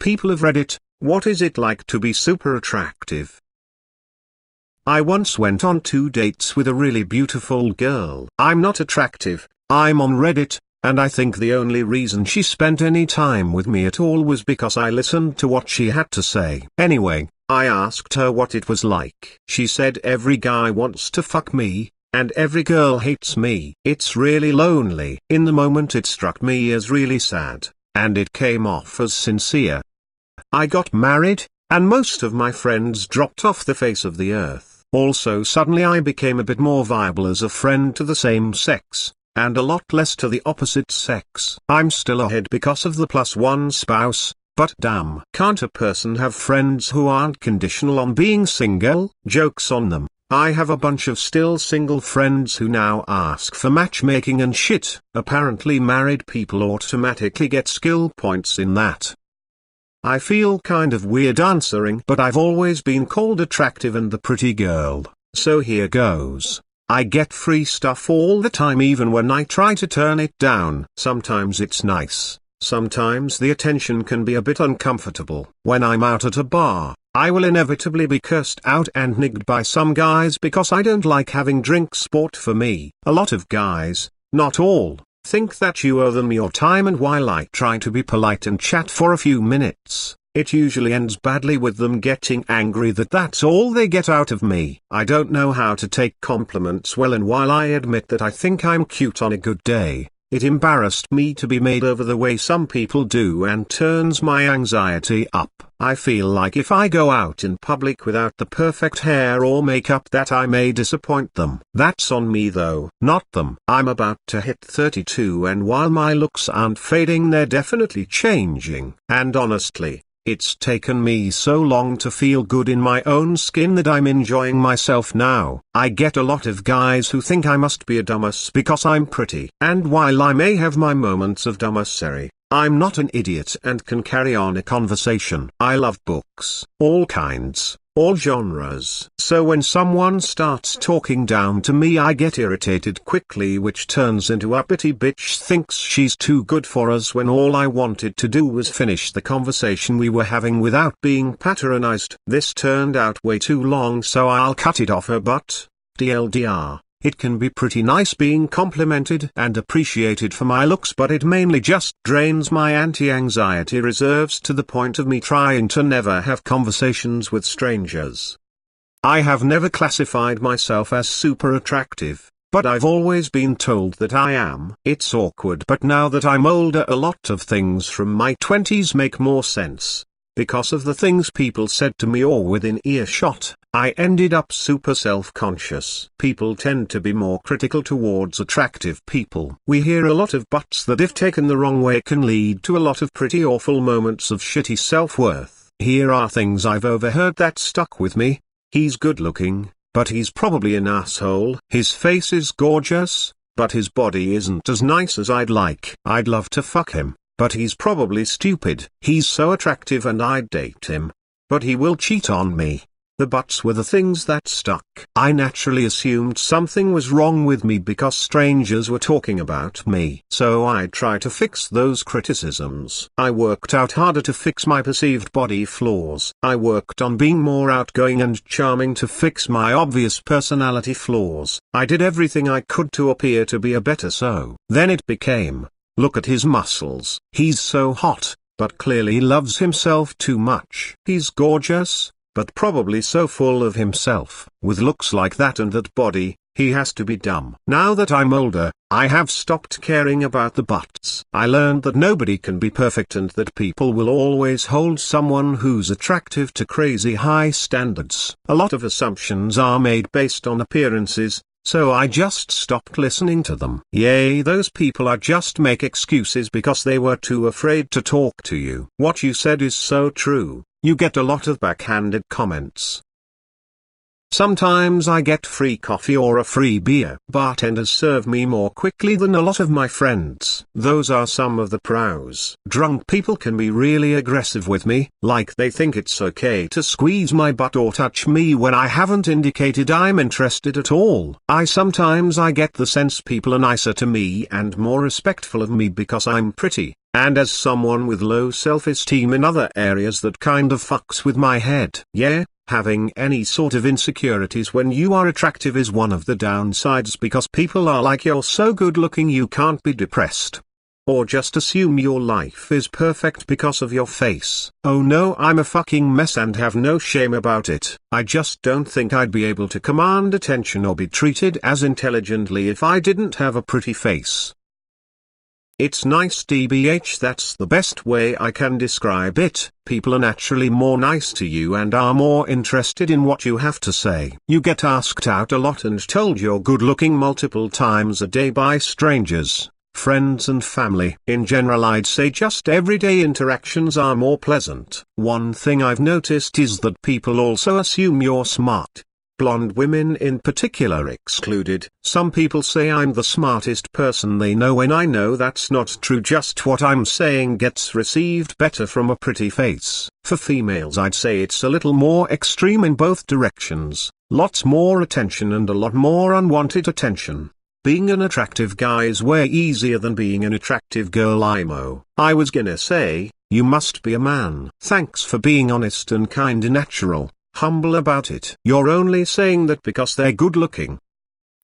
people of Reddit, what is it like to be super attractive? I once went on 2 dates with a really beautiful girl. I'm not attractive, I'm on Reddit, and I think the only reason she spent any time with me at all was because I listened to what she had to say. Anyway, I asked her what it was like. She said every guy wants to fuck me, and every girl hates me. It's really lonely. In the moment it struck me as really sad, and it came off as sincere. I got married, and most of my friends dropped off the face of the earth. Also suddenly I became a bit more viable as a friend to the same sex, and a lot less to the opposite sex. I'm still ahead because of the +1 spouse, but damn. Can't a person have friends who aren't conditional on being single? Jokes on them. I have a bunch of still single friends who now ask for matchmaking and shit. Apparently married people automatically get skill points in that. I feel kind of weird answering, but I've always been called attractive and the pretty girl, so here goes. I get free stuff all the time even when I try to turn it down. Sometimes it's nice, sometimes the attention can be a bit uncomfortable. When I'm out at a bar, I will inevitably be cursed out and nigged by some guys because I don't like having drinks bought for me. A lot of guys, not all, think that you owe them your time, and while I try to be polite and chat for a few minutes, it usually ends badly with them getting angry that that's all they get out of me. I don't know how to take compliments well, and while I admit that I think I'm cute on a good day, it embarrassed me to be made over the way some people do and turns my anxiety up. I feel like if I go out in public without the perfect hair or makeup that I may disappoint them. That's on me though, not them. I'm about to hit 32, and while my looks aren't fading, they're definitely changing. And honestly, it's taken me so long to feel good in my own skin that I'm enjoying myself now. I get a lot of guys who think I must be a dumbass because I'm pretty. And while I may have my moments of dumbassery, I'm not an idiot and can carry on a conversation. I love books, all kinds, all genres. So when someone starts talking down to me, I get irritated quickly, which turns into uppity bitch thinks she's too good for us, when all I wanted to do was finish the conversation we were having without being patronized. This turned out way too long, so I'll cut it off her butt. TLDR. It can be pretty nice being complimented and appreciated for my looks, but it mainly just drains my anti-anxiety reserves to the point of me trying to never have conversations with strangers. I have never classified myself as super attractive, but I've always been told that I am. It's awkward, but now that I'm older, a lot of things from my 20s make more sense. Because of the things people said to me or within earshot, I ended up super self-conscious. People tend to be more critical towards attractive people. We hear a lot of buts that if taken the wrong way can lead to a lot of pretty awful moments of shitty self-worth. Here are things I've overheard that stuck with me. He's good looking, but he's probably an asshole. His face is gorgeous, but his body isn't as nice as I'd like. I'd love to fuck him, but he's probably stupid. He's so attractive and I'd date him, but he will cheat on me. The buts were the things that stuck. I naturally assumed something was wrong with me because strangers were talking about me. So I tried to fix those criticisms. I worked out harder to fix my perceived body flaws. I worked on being more outgoing and charming to fix my obvious personality flaws. I did everything I could to appear to be a better so. Then it became, look at his muscles. He's so hot, but clearly loves himself too much. He's gorgeous, but probably so full of himself. With looks like that and that body, he has to be dumb. Now that I'm older, I have stopped caring about the buts. I learned that nobody can be perfect and that people will always hold someone who's attractive to crazy high standards. A lot of assumptions are made based on appearances, so I just stopped listening to them. Yay, those people are just make excuses because they were too afraid to talk to you. What you said is so true. You get a lot of backhanded comments. Sometimes I get free coffee or a free beer. Bartenders serve me more quickly than a lot of my friends. Those are some of the pros. Drunk people can be really aggressive with me, like they think it's okay to squeeze my butt or touch me when I haven't indicated I'm interested at all. Sometimes I get the sense people are nicer to me and more respectful of me because I'm pretty. And as someone with low self-esteem in other areas, that kind of fucks with my head. Yeah, having any sort of insecurities when you are attractive is one of the downsides, because people are like, you're so good looking you can't be depressed. Or just assume your life is perfect because of your face. Oh no, I'm a fucking mess and have no shame about it. I just don't think I'd be able to command attention or be treated as intelligently if I didn't have a pretty face. It's nice tbh, that's the best way I can describe it. People are naturally more nice to you and are more interested in what you have to say. You get asked out a lot and told you're good looking multiple times a day by strangers, friends and family. In general, I'd say just everyday interactions are more pleasant. One thing I've noticed is that people also assume you're smart. Blonde women in particular excluded. Some people say I'm the smartest person they know when I know that's not true. Just what I'm saying gets received better from a pretty face. For females, I'd say it's a little more extreme in both directions. Lots more attention and a lot more unwanted attention. Being an attractive guy is way easier than being an attractive girl. I was gonna say, you must be a man. Thanks for being honest and kinda natural. Humble about it. You're only saying that because they're good looking.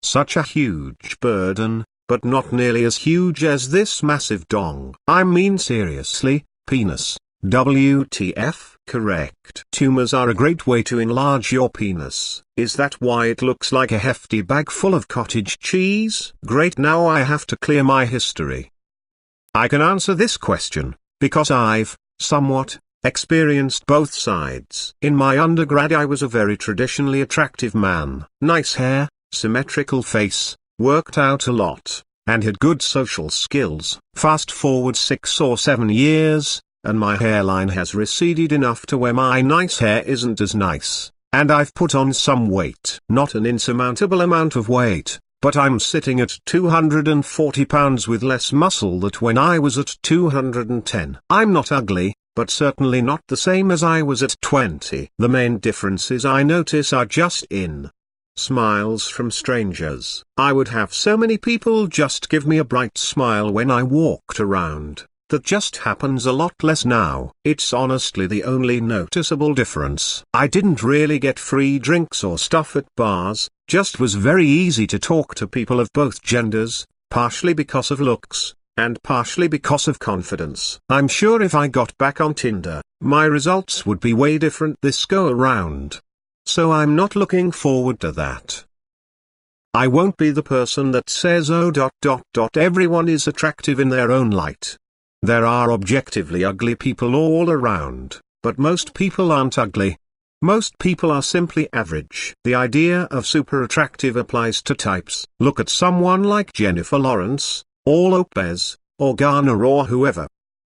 Such a huge burden, but not nearly as huge as this massive dong. I mean seriously, penis. WTF? Correct. Tumors are a great way to enlarge your penis. Is that why it looks like a hefty bag full of cottage cheese? Great, now I have to clear my history. I can answer this question, because I've, somewhat, experienced both sides. In my undergrad I was a very traditionally attractive man. Nice hair, symmetrical face, worked out a lot, and had good social skills. Fast forward 6 or 7 years, and my hairline has receded enough to where my nice hair isn't as nice, and I've put on some weight. Not an insurmountable amount of weight, but I'm sitting at 240 pounds with less muscle than when I was at 210. I'm not ugly, but certainly not the same as I was at 20. The main differences I notice are just in smiles from strangers. I would have so many people just give me a bright smile when I walked around. That just happens a lot less now. It's honestly the only noticeable difference. I didn't really get free drinks or stuff at bars, just was very easy to talk to people of both genders, partially because of looks, and partially because of confidence. I'm sure if I got back on Tinder, my results would be way different this go around. So I'm not looking forward to that. I won't be the person that says everyone is attractive in their own light. There are objectively ugly people all around, but most people aren't ugly. Most people are simply average. The idea of super attractive applies to types. Look at someone like Jennifer Lawrence, or Lopez, or Garner, or whoever.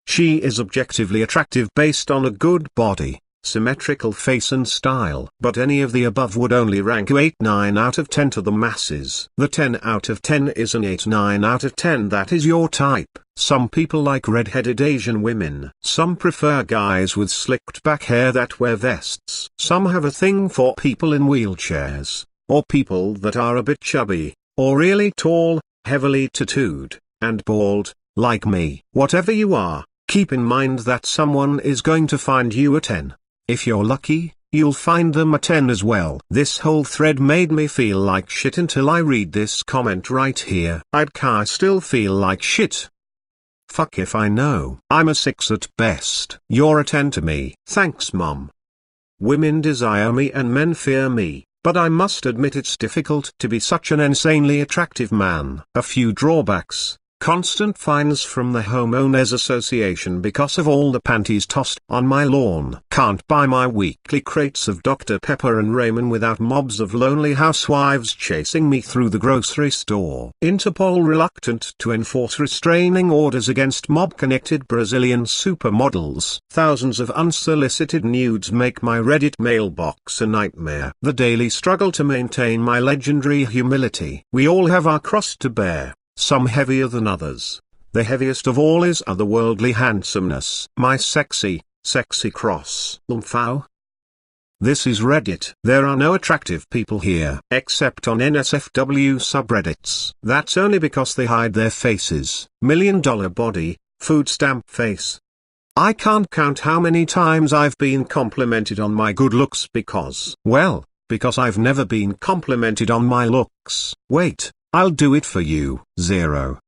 She is objectively attractive based on a good body, symmetrical face and style. But any of the above would only rank 8-9 out of 10 to the masses. The 10 out of 10 is an 8-9 out of 10 that is your type. Some people like red-headed Asian women. Some prefer guys with slicked back hair that wear vests. Some have a thing for people in wheelchairs, or people that are a bit chubby, or really tall, heavily tattooed, and bald, like me. Whatever you are, keep in mind that someone is going to find you a 10. If you're lucky, you'll find them a 10 as well. This whole thread made me feel like shit until I read this comment right here. I'd still feel like shit. Fuck if I know. I'm a 6 at best. You're a 10 to me. Thanks, Mom. Women desire me and men fear me, but I must admit it's difficult to be such an insanely attractive man. A few drawbacks. Constant fines from the homeowners association because of all the panties tossed on my lawn. Can't buy my weekly crates of Dr. Pepper and ramen without mobs of lonely housewives chasing me through the grocery store. Interpol reluctant to enforce restraining orders against mob-connected Brazilian supermodels. Thousands of unsolicited nudes make my Reddit mailbox a nightmare. The daily struggle to maintain my legendary humility. We all have our cross to bear. Some heavier than others. The heaviest of all is otherworldly handsomeness. My sexy cross. Umphao. This is Reddit. There are no attractive people here, except on NSFW subreddits. That's only because they hide their faces. $1 million body, food stamp face. I can't count how many times I've been complimented on my good looks because I've never been complimented on my looks. Wait. I'll do it for you. 0.